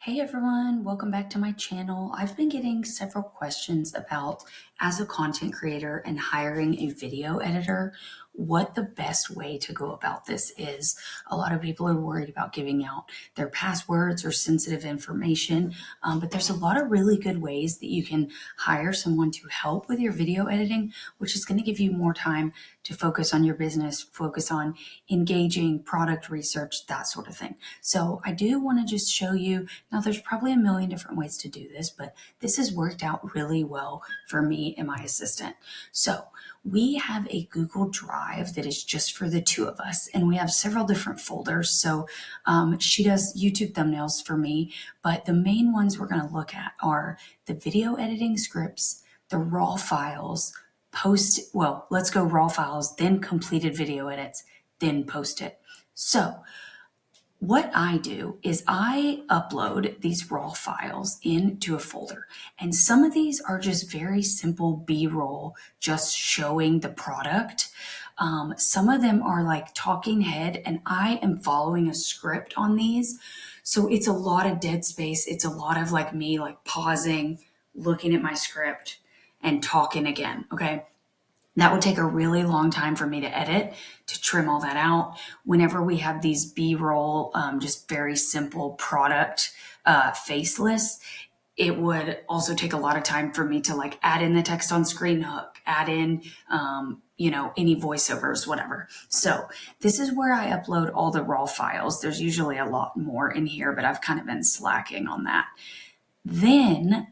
Hey everyone, welcome back to my channel. I've been getting several questions about, as a content creator and hiring a video editor, what the best way to go about this is. A lot of people are worried about giving out their passwords or sensitive information, but there's a lot of really good ways that you can hire someone to help with your video editing, which is going to give you more time to focus on your business, focus on engaging, product research, that sort of thing. So I do want to just show you. Now, there's probably a million different ways to do this, but this has worked out really well for me and my assistant. So we have a Google Drive that is just for the two of us, and we have several different folders. So she does YouTube thumbnails for me, but the main ones we're going to look at are the video editing scripts, the raw files, let's go raw files, then completed video edits, then post it. So what I do is I upload these raw files into a folder, and some of these are just very simple B-roll, just showing the product. Some of them are like talking head, and I am following a script on these. So it's a lot of dead space. It's a lot of like me like pausing, looking at my script and talking again. Okay. That would take a really long time for me to edit, to trim all that out. Whenever we have these B-roll, just very simple product faceless, it would also take a lot of time for me to like add in the text on screen hook, add in, any voiceovers, whatever. So this is where I upload all the raw files. There's usually a lot more in here, but I've kind of been slacking on that. Then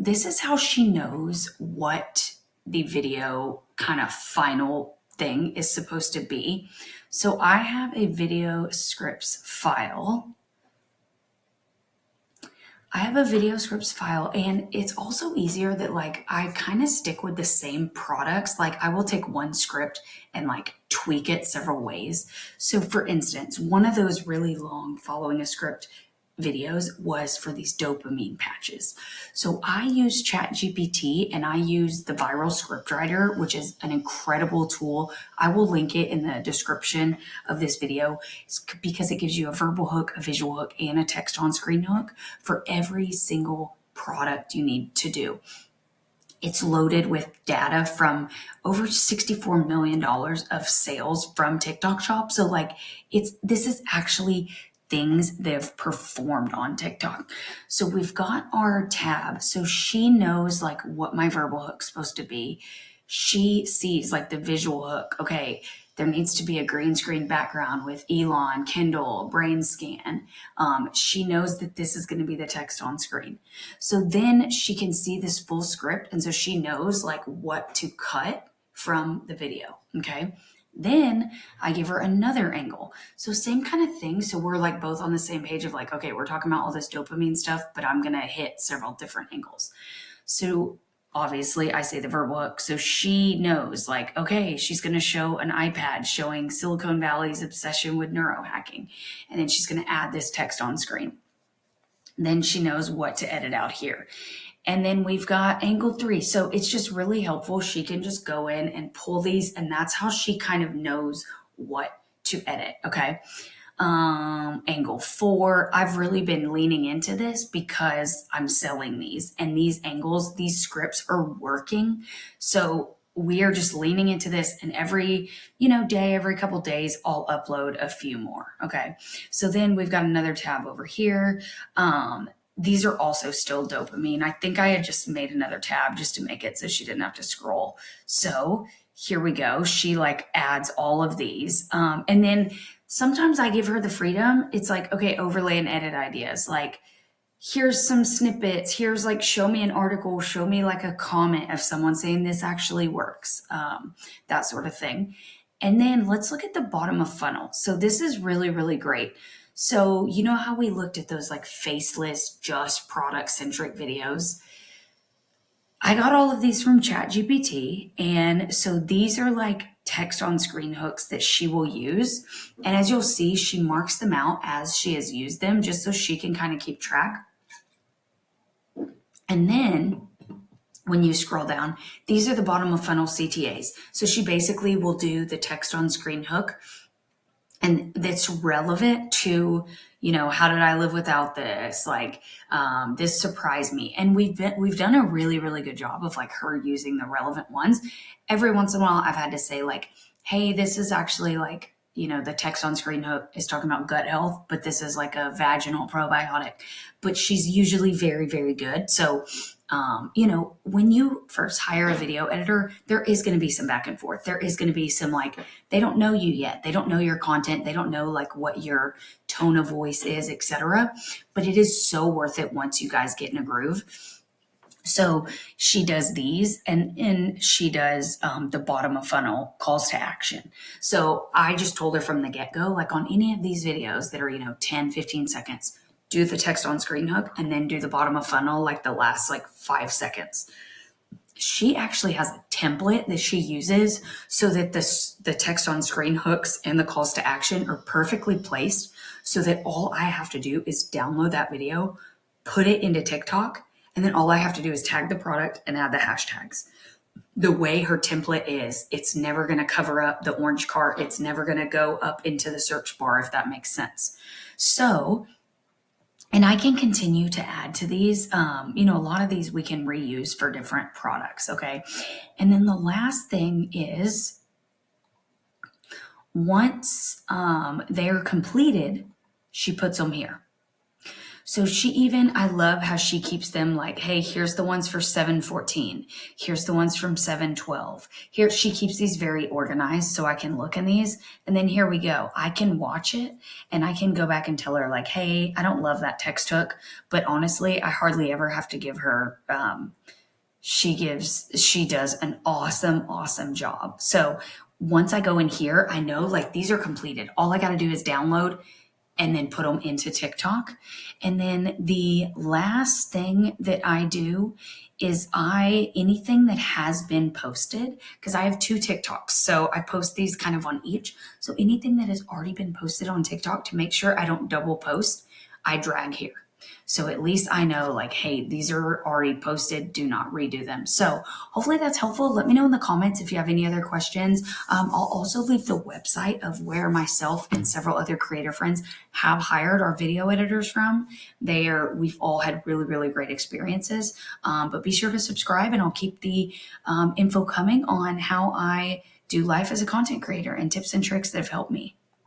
this is how she knows what the video kind of final thing is supposed to be. So I have a video scripts file. And it's also easier that like I kind of stick with the same products. Like I will take one script and like tweak it several ways. So for instance, one of those really long following a script videos was for these dopamine patches. So I use ChatGPT and I use the Viral Scriptwriter, which is an incredible tool. I will link it in the description of this video because it gives you a verbal hook, a visual hook, and a text on screen hook for every single product you need to do. It's loaded with data from over $64 million of sales from TikTok Shop. So like this is actually things that have performed on TikTok. So we've got our tab. So she knows like what my verbal hook's supposed to be. She sees like the visual hook. Okay, there needs to be a green screen background with Elon, Kindle, brain scan. She knows that this is going to be the text on screen. So then she can see this full script. And so she knows like what to cut from the video. Okay. Then I give her another angle. So same kind of thing. So we're like both on the same page of like, okay, we're talking about all this dopamine stuff, but I'm going to hit several different angles. So obviously I say the verbal hook. So she knows like, okay, she's going to show an iPad showing Silicon Valley's obsession with neurohacking. And then she's going to add this text on screen. Then she knows what to edit out here. And then we've got angle 3. So it's just really helpful. She can just go in and pull these, and that's how she kind of knows what to edit. Okay. Angle 4, I've really been leaning into this because I'm selling these, and these angles, these scripts are working. So we are just leaning into this, and every couple days, I'll upload a few more. Okay. So then we've got another tab over here. These are also still dopamine. I think I had just made another tab just to make it so she didn't have to scroll. So here we go. She like adds all of these. And then sometimes I give her the freedom. It's like, okay, overlay and edit ideas. Like here's some snippets. Here's like, show me an article, show me like a comment of someone saying this actually works. That sort of thing. And then let's look at the bottom of funnel. So this is really, really great. So you know how we looked at those like faceless, just product centric videos? I got all of these from ChatGPT. And so these are like text on screen hooks that she will use. And as you'll see, she marks them out as she has used them just so she can kind of keep track. And then when you scroll down, these are the bottom of funnel CTAs. So she basically will do the text on screen hook. and that's relevant to, how did I live without this? Like, this surprised me. And we've done a really, really good job of like her using the relevant ones. Every once in a while, I've had to say like, hey, this is actually like, the text on screen hook is talking about gut health, but this is like a vaginal probiotic. But she's usually very, very good. So, when you first hire a video editor, there is going to be some back and forth. There is going to be some like, they don't know you yet. They don't know your content. They don't know like what your tone of voice is, etc. But it is so worth it once you guys get in a groove. So she does these, and she does the bottom of funnel calls to action. So I just told her from the get-go, like on any of these videos that are, 10, 15 seconds, do the text on screen hook and then do the bottom of funnel like the last like 5 seconds. She actually has a template that she uses so that the text on screen hooks and the calls to action are perfectly placed so that all I have to do is download that video, put it into TikTok, and then all I have to do is tag the product and add the hashtags. The way her template is, it's never going to cover up the orange cart. It's never going to go up into the search bar, if that makes sense. So, and I can continue to add to these. A lot of these we can reuse for different products, okay? And then the last thing is, once they're completed, she puts them here. So I love how she keeps them like, hey, here's the ones for 7:14. Here's the ones from 7:12. Here, she keeps these very organized so I can look in these. And then here we go. I can watch it and I can go back and tell her like, hey, I don't love that text hook, but honestly, I hardly ever have to give her, she does an awesome job. So once I go in here, I know like these are completed. All I got to do is download and then put them into TikTok. And then the last thing that I do is anything that has been posted, because I have 2 TikToks, so I post these kind of on each. So anything that has already been posted on TikTok, to make sure I don't double post, I drag here. So at least I know like, hey, these are already posted. Do not redo them. So hopefully that's helpful. Let me know in the comments if you have any other questions. I'll also leave the website of where myself and several other creator friends have hired our video editors from. We've all had really, really great experiences. But be sure to subscribe, and I'll keep the info coming on how I do life as a content creator and tips and tricks that have helped me.